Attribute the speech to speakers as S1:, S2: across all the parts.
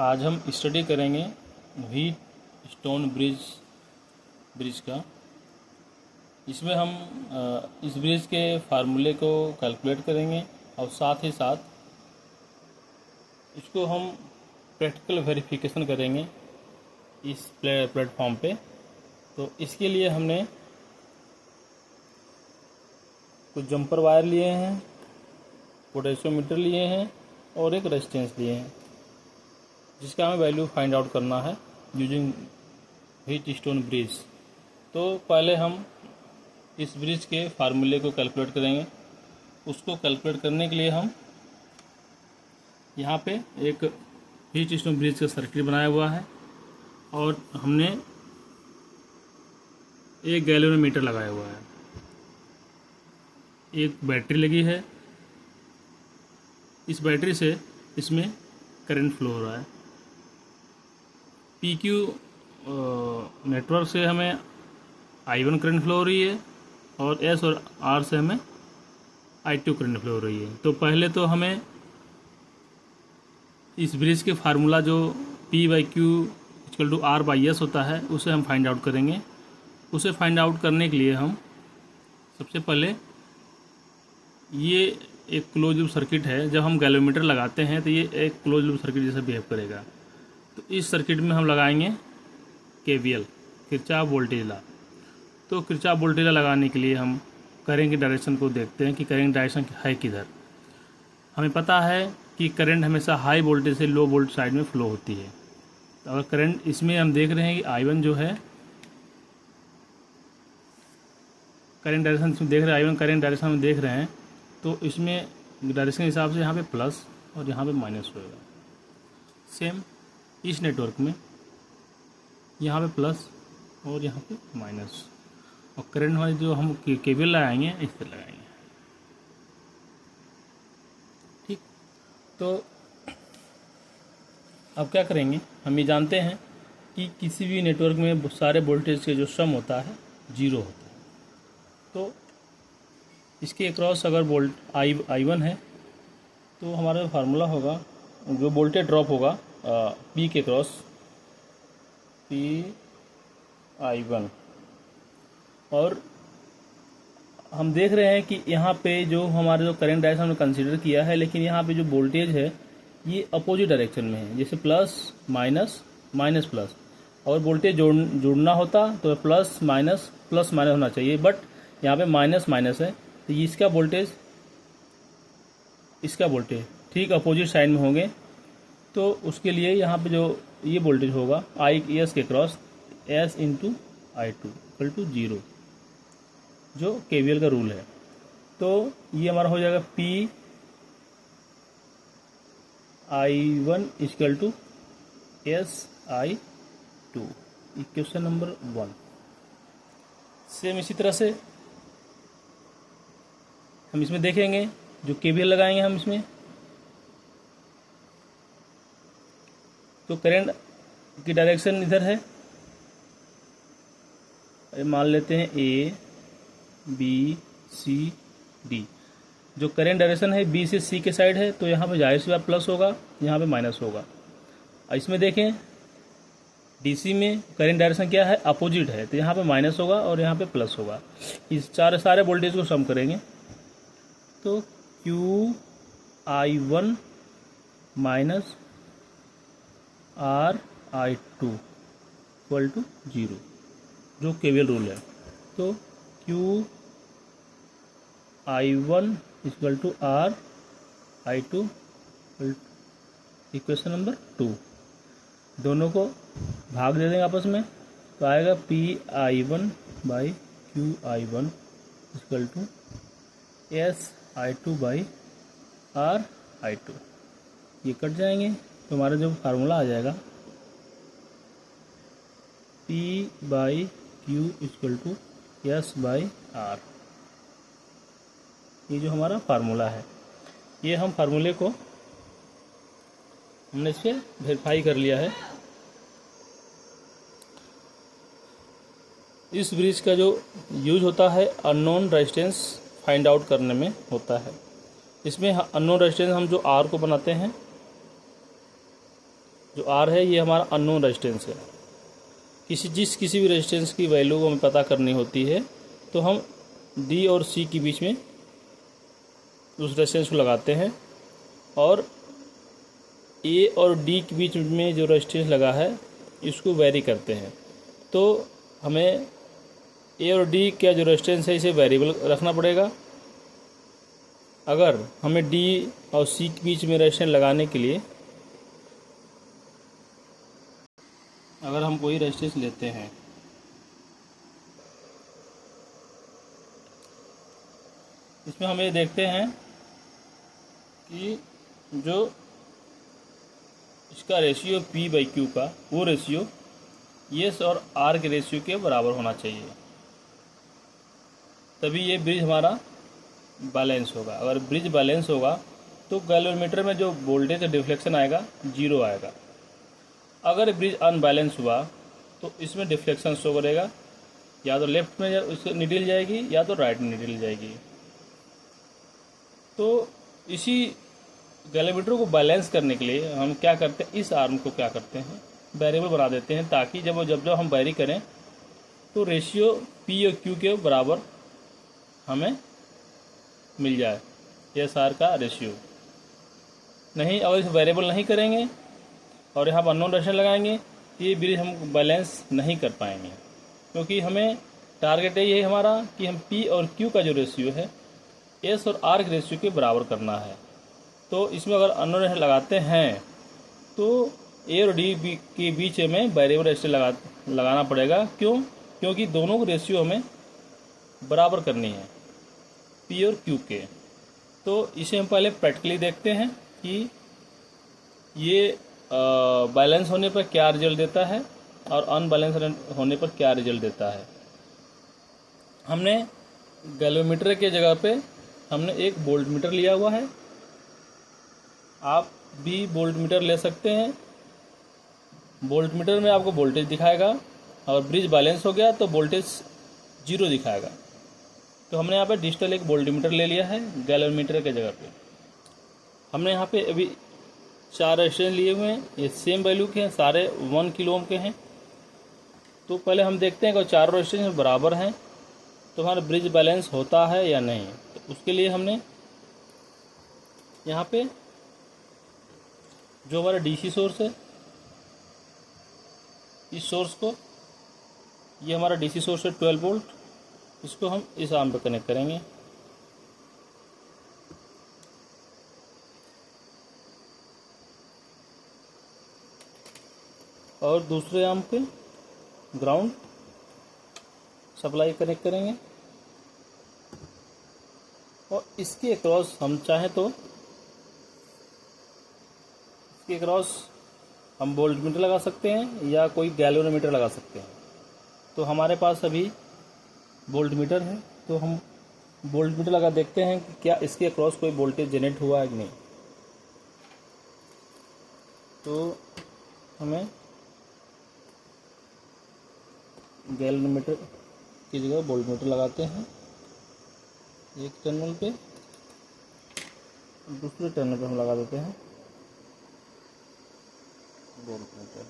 S1: आज हम स्टडी करेंगे व्हीट स्टोन ब्रिज का। इसमें हम इस ब्रिज के फार्मूले को कैलकुलेट करेंगे और साथ ही साथ इसको हम प्रैक्टिकल वेरिफिकेशन करेंगे इस प्लेटफॉर्म पे। तो इसके लिए हमने कुछ जंपर वायर लिए हैं, पोटेंशियोमीटर लिए हैं और एक रेजिस्टेंस लिए हैं, जिसका हमें वैल्यू फाइंड आउट करना है यूजिंग व्हीट स्टोन ब्रिज। तो पहले हम इस ब्रिज के फार्मूले को कैलकुलेट करेंगे। उसको कैलकुलेट करने के लिए हम यहाँ पे एक व्हीट स्टोन ब्रिज का सर्किट बनाया हुआ है और हमने एक गैल्वेनोमीटर लगाया हुआ है, एक बैटरी लगी है। इस बैटरी से इसमें करंट फ्लो हो रहा है। PQ नेटवर्क से हमें I1 करंट फ्लो हो रही है और S और R से हमें I2 करंट फ्लो हो रही है। तो पहले तो हमें इस ब्रिज के फार्मूला जो P/Q=R/S होता है उसे हम फाइंड आउट करेंगे। उसे फाइंड आउट करने के लिए हम सबसे पहले ये एक क्लोज लूप सर्किट है। जब हम गैल्वेनोमीटर लगाते हैं तो ये एक क्लोज लूप सर्किट जैसा बिहेव करेगा। तो इस सर्किट में हम लगाएंगे KVL, किरचॉफ वोल्टेज लॉ। तो किरचॉफ वोल्टेज लॉ लगाने के लिए हम करंट की डायरेक्शन को देखते हैं कि करंट डायरेक्शन है किधर। हमें पता है कि करंट हमेशा हाई वोल्टेज से लो वोल्ट साइड में फ्लो होती है। तो अगर करंट इसमें हम देख रहे हैं कि I1 जो है करंट डायरेक्शन इसमें देख रहे हैं, I1 करंट डायरेक्शन में देख रहे हैं, तो इसमें डायरेक्शन के हिसाब से यहाँ पे प्लस और यहाँ पे माइनस होएगा। सेम इस नेटवर्क में यहाँ पे प्लस और यहाँ पे माइनस, और करंट वाले जो हम केबल लगाएंगे इस तरह लगाएंगे। ठीक, तो अब क्या करेंगे, हम ये जानते हैं कि किसी भी नेटवर्क में सारे वोल्टेज के जो सम होता है 0 होता है। तो इसके अक्रॉस अगर वोल्ट I1 है तो हमारा फार्मूला होगा, जो वोल्टेज ड्रॉप होगा P के क्रॉस P/I1। और हम देख रहे हैं कि यहाँ पे जो हमारे जो करंट डायरेक्शन हमने कंसीडर किया है, लेकिन यहाँ पे जो वोल्टेज है ये अपोजिट डायरेक्शन में है। जैसे प्लस माइनस माइनस प्लस, और वोल्टेज जुड़ना होता तो प्लस माइनस होना चाहिए, बट यहाँ पे माइनस माइनस है। तो इसका वोल्टेज ठीक अपोजिट साइड में होंगे। तो उसके लिए यहाँ पे जो ये वोल्टेज होगा S के क्रॉस S × I2 = 0, जो KVL का रूल है। तो ये हमारा हो जाएगा P/I1 = SI2, equation number 1। Same इसी तरह से हम इसमें देखेंगे, जो KVL लगाएंगे हम इसमें, तो करंट की डायरेक्शन इधर है। मान लेते हैं A B C D। जो करंट डायरेक्शन है B से C के साइड है, तो यहाँ पे जाहिर सी बात प्लस होगा, यहाँ पे माइनस होगा। इसमें देखें DC में करंट डायरेक्शन क्या है, अपोजिट है, तो यहाँ पे माइनस होगा और यहाँ पे प्लस होगा। इस सारे वोल्टेज को सम करेंगे तो Q/I1 - R/I2 = 0, जो KVL रूल है। तो Q/I1 = R/I2, इक्वेशन नंबर 2। दोनों को भाग दे देंगे आपस में, तो आएगा P/I1/Q/I1 = SI2/R/I2। ये कट जाएंगे तो हमारा जो फार्मूला आ जाएगा P/Q = S/R। ये जो हमारा फार्मूला है, ये हम फार्मूले को हमने इस पर वेरीफाई कर लिया है। इस ब्रिज का जो यूज होता है अननोन रेजिस्टेंस फाइंड आउट करने में होता है। इसमें अननोन रेजिस्टेंस हम जो R को बनाते हैं जो आर है ये हमारा अननोन रेजिस्टेंस है। किसी भी रेजिस्टेंस की वैल्यू को हमें पता करनी होती है तो हम डी और सी के बीच में उस रेजिस्टेंस को लगाते हैं, और ए और डी के बीच में जो रेजिस्टेंस लगा है इसको वेरी करते हैं। तो हमें ए और डी का जो रेजिस्टेंस है इसे वेरिएबल रखना पड़ेगा। अगर हमें डी और सी के बीच में रेजिस्टेंस लगाने के लिए अगर हम कोई रेजिस्टेंस लेते हैं, इसमें हम ये देखते हैं कि जो इसका रेशियो P बाई Q का वो रेशियो एस और आर के रेशियो के बराबर होना चाहिए, तभी ये ब्रिज हमारा बैलेंस होगा। अगर ब्रिज बैलेंस होगा तो गैल्वेनोमीटर में जो वोल्टेज का डिफ्लेक्शन आएगा 0 आएगा। अगर ब्रिज अनबैलेंस हुआ तो इसमें डिफ्लेक्शन शो करेगा, या तो लेफ्ट में उससे निकल जाएगी या तो राइट में निकल जाएगी। तो इसी गैल्वेनोमीटर को बैलेंस करने के लिए हम क्या करते हैं, इस आर्म को क्या करते हैं वेरिएबल बना देते हैं, ताकि जब हम वेरी करें तो रेशियो P और Q के बराबर हमें मिल जाए, एस आर का रेशियो। नहीं, अगर इस वेरिएबल नहीं करेंगे और यहाँ पर अननोन रेजिस्टेंस लगाएंगे तो ये ब्रिज हम बैलेंस नहीं कर पाएंगे, क्योंकि हमें टारगेट यही है हमारा कि हम P और Q का जो रेशियो है एस और आर के रेशियो के बराबर करना है। तो इसमें अगर अननोन रेजिस्टेंस लगाते हैं तो ए और डी के बीच में वेरिएबल रेजिस्टेंस लगाना पड़ेगा। क्यों? क्योंकि दोनों को रेशियो हमें बराबर करनी है P और Q के। तो इसे हम पहले प्रैक्टिकली देखते हैं कि ये बैलेंस होने पर क्या रिजल्ट देता है और अनबैलेंस होने पर क्या रिजल्ट देता है। हमने गैल्वेनोमीटर के जगह पे हमने एक वोल्टमीटर लिया हुआ है, आप भी वोल्टमीटर ले सकते हैं। वोल्टमीटर में आपको वोल्टेज दिखाएगा, और ब्रिज बैलेंस हो गया तो वोल्टेज 0 दिखाएगा। तो हमने यहाँ पे डिजिटल एक वोल्टमीटर ले लिया है गैल्वेनोमीटर के जगह पे। हमने यहाँ पे अभी 4 रेजिस्टेंस लिए हुए हैं, ये सेम वैल्यू के हैं, सारे 1 किलो ओम के हैं। तो पहले हम देखते हैं कि चारों रेजिस्टेंस बराबर हैं तो हमारा ब्रिज बैलेंस होता है या नहीं। तो उसके लिए हमने यहाँ पे जो हमारा डीसी सोर्स है, इस सोर्स को, ये हमारा डीसी सोर्स है 12 वोल्ट, इसको हम इस आर्म पे कनेक्ट करेंगे। और दूसरे आर्म पे ग्राउंड सप्लाई कनेक्ट करेंगे, और इसके अक्रॉस हम चाहें तो इसके अक्रॉस हम वोल्टमीटर लगा सकते हैं या कोई गैल्वेनोमीटर लगा सकते हैं। तो हमारे पास अभी वोल्टमीटर है, तो हम वोल्टमीटर लगा देखते हैं कि क्या इसके अक्रॉस कोई वोल्टेज जनरेट हुआ है कि नहीं। तो हमें गैल्वेनोमीटर की जगह वोल्टमीटर लगाते हैं, एक टर्मिनल पे, दूसरे टर्मिनल पे हम लगा देते हैं वोल्टमीटर।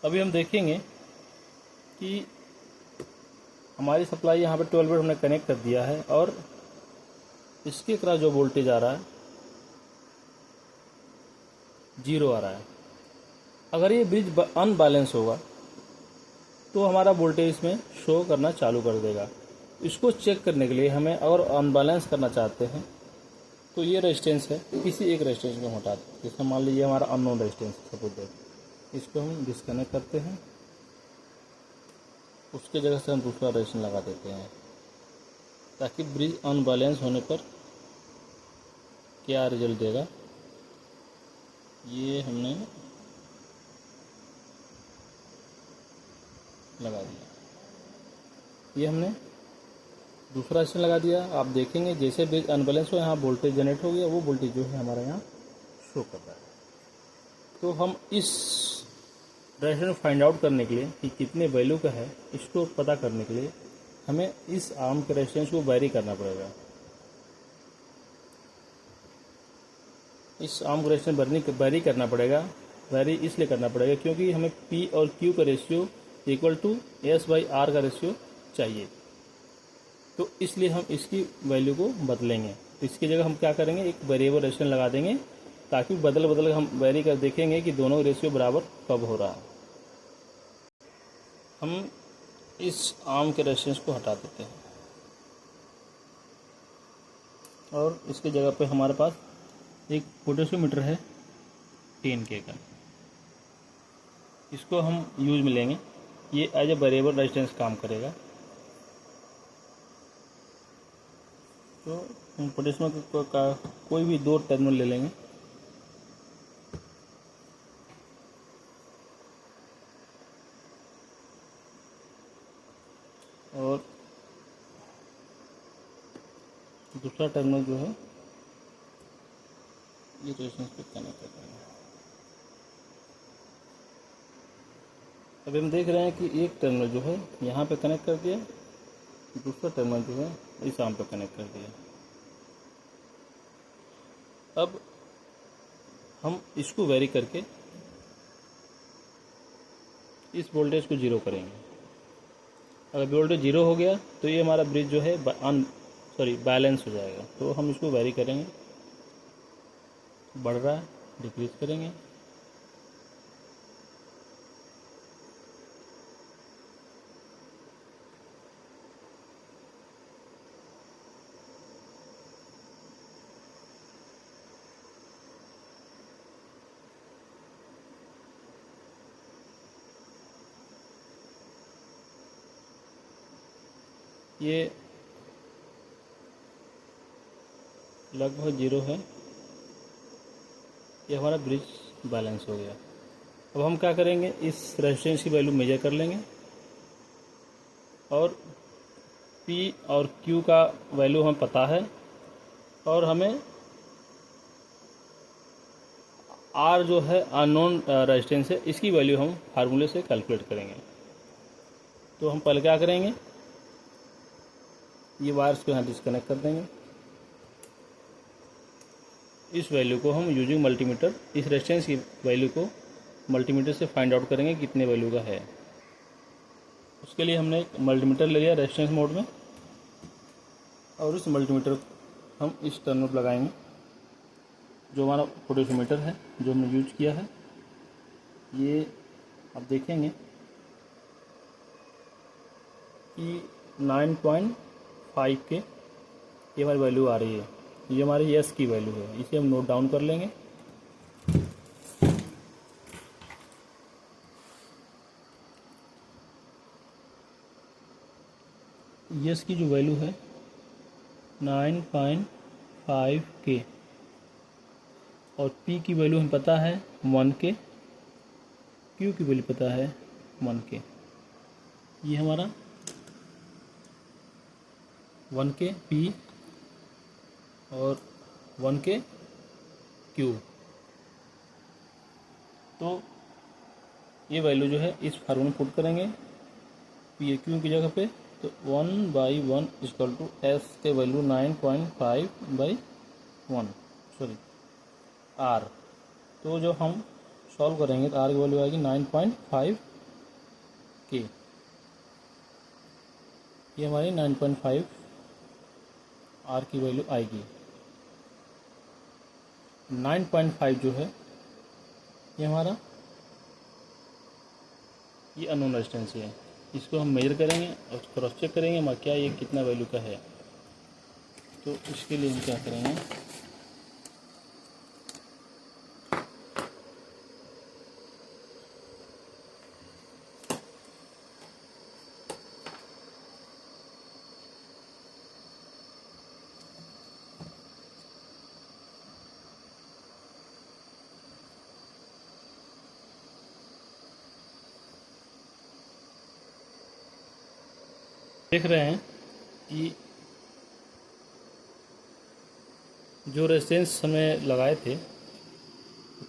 S1: अभी हम देखेंगे कि हमारी सप्लाई यहाँ पे 12 वोल्ट हमने कनेक्ट कर दिया है, और इसके अक्रॉस जो वोल्टेज आ रहा है 0 आ रहा है। अगर ये ब्रिज अनबैलेंस होगा तो हमारा वोल्टेज इसमें शो करना चालू कर देगा। इसको चेक करने के लिए हमें अगर अनबैलेंस करना चाहते हैं तो ये रेजिस्टेंस है, किसी एक रेजिस्टेंस को हटा दें। जैसे मान लीजिए हमारा अननोन रेजिस्टेंस सपोज दैट, इसको हम डिस्कनेक्ट करते हैं, उसके जगह से हम दूसरा रेजिस्टेंस लगा देते हैं, ताकि ब्रिज अनबैलेंस होने पर क्या रिजल्ट देगा ये हमने लगा दिया। ये हमने दूसरा रेजिस्टेंस लगा दिया। आप देखेंगे जैसे ब्रिज अनबैलेंस हो, यहाँ वोल्टेज जनरेट हो गया, वो वोल्टेज जो है हमारे यहाँ शो कर रहा है। तो हम इस रेजिस्टेंस फाइंड आउट करने के लिए कि कितने वैल्यू का है, इसको पता करने के लिए हमें इस आर्म के रेजिस्टेंस को वेरी करना पड़ेगा। इस आर्म को रेजिस्टेंस वेरी करना पड़ेगा। वेरी इसलिए करना पड़ेगा क्योंकि हमें P और Q का रेशियो इक्वल टू S/R का रेशियो चाहिए। तो इसलिए हम इसकी वैल्यू को बदलेंगे। तो इसकी जगह हम क्या करेंगे, एक वेरिएबल रेजिस्टेंस लगा देंगे ताकि बदल बदल हम वेरी कर देखेंगे कि दोनों रेशियो बराबर कब हो रहा है। हम इस आर्म के रेजिस्टेंस को हटा देते हैं और इसकी जगह पे हमारे पास एक पोटेंशियोमीटर है 10K का। इसको हम यूज में लेंगे। ये एज ए वेरिएबल रेजिस्टेंस काम करेगा। तो हम पोटेंशियोमीटर का कोई भी 2 टर्मिनल ले लेंगे और दूसरा टर्मिनल जो है ये रेजिस्टेंस पे कनेक्ट कर देंगे। अभी हम देख रहे हैं कि एक टर्मिनल जो है यहाँ पे कनेक्ट कर दिया, दूसरा टर्मिनल जो है इस आर्म पे कनेक्ट कर दिया। अब हम इसको वेरी करके इस वोल्टेज को जीरो करेंगे। अगर वोल्टेज जीरो हो गया तो ये हमारा ब्रिज जो है बैलेंस हो जाएगा। तो हम इसको वेरी करेंगे, बढ़ रहा है डिक्रीज करेंगे। ये लगभग जीरो है, ये हमारा ब्रिज बैलेंस हो गया। अब हम क्या करेंगे, इस रेजिस्टेंस की वैल्यू मेजर कर लेंगे और P और Q का वैल्यू हमें पता है और हमें R जो है अननोन रेजिस्टेंस है, इसकी वैल्यू हम फार्मूले से कैलकुलेट करेंगे। तो हम पहले क्या करेंगे, ये वायर्स को यहाँ डिस्कनेक्ट कर देंगे। इस वैल्यू को हम यूजिंग मल्टीमीटर, इस रेजिस्टेंस की वैल्यू को मल्टीमीटर से फाइंड आउट करेंगे कितने वैल्यू का है। उसके लिए हमने एक मल्टीमीटर ले लिया रेजिस्टेंस मोड में और इस मल्टीमीटर हम इस टर्मिनल पर लगाएंगे जो हमारा पोटेंशियोमीटर है जो हमने यूज किया है। ये आप देखेंगे कि 9.5 के ये हमारी वैल्यू आ रही है। ये हमारी एस की वैल्यू है, इसे हम नोट डाउन कर लेंगे। एस की जो वैल्यू है 9.5 के और पी की वैल्यू हमें पता है 1 के, क्यू की वैल्यू पता है 1 के। ये हमारा 1 के पी और 1 के क्यू। तो ये वैल्यू जो है इस फार्मूले में पुट करेंगे पी क्यू की जगह पे। तो 1/1 इक्वल टू एस के वैल्यू 9.5/1 आर। तो जो हम सॉल्व करेंगे तो आर की वैल्यू आएगी 9.5 के। ये हमारी 9.5 आर की वैल्यू आएगी। 9.5 जो है ये हमारा ये अननोन रेजिस्टेंस है। इसको हम मेजर करेंगे और क्रॉस चेक करेंगे हमारा क्या ये कितना वैल्यू का है। तो इसके लिए हम क्या करेंगे, देख रहे हैं कि जो रेजिस्टेंस हमें लगाए थे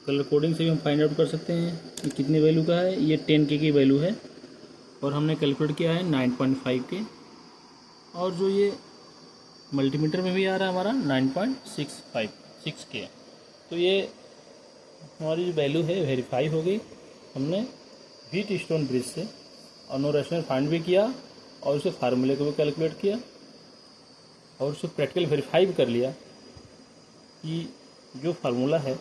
S1: कलर कोडिंग से भी हम फाइंड आउट कर सकते हैं कि कितनी वैल्यू का है। ये 10K की वैल्यू है और हमने कैलकुलेट किया है 9.5 के। और जो ये मल्टीमीटर में भी आ रहा है हमारा 9.6 के। तो ये हमारी जो वैल्यू है वेरीफाई हो गई। हमने व्हीटस्टोन ब्रिज से और नो रेशनल फाइंड भी किया और उसके फार्मूले को भी कैलकुलेट किया और उसको प्रैक्टिकल वेरीफाई भी कर लिया कि जो फार्मूला है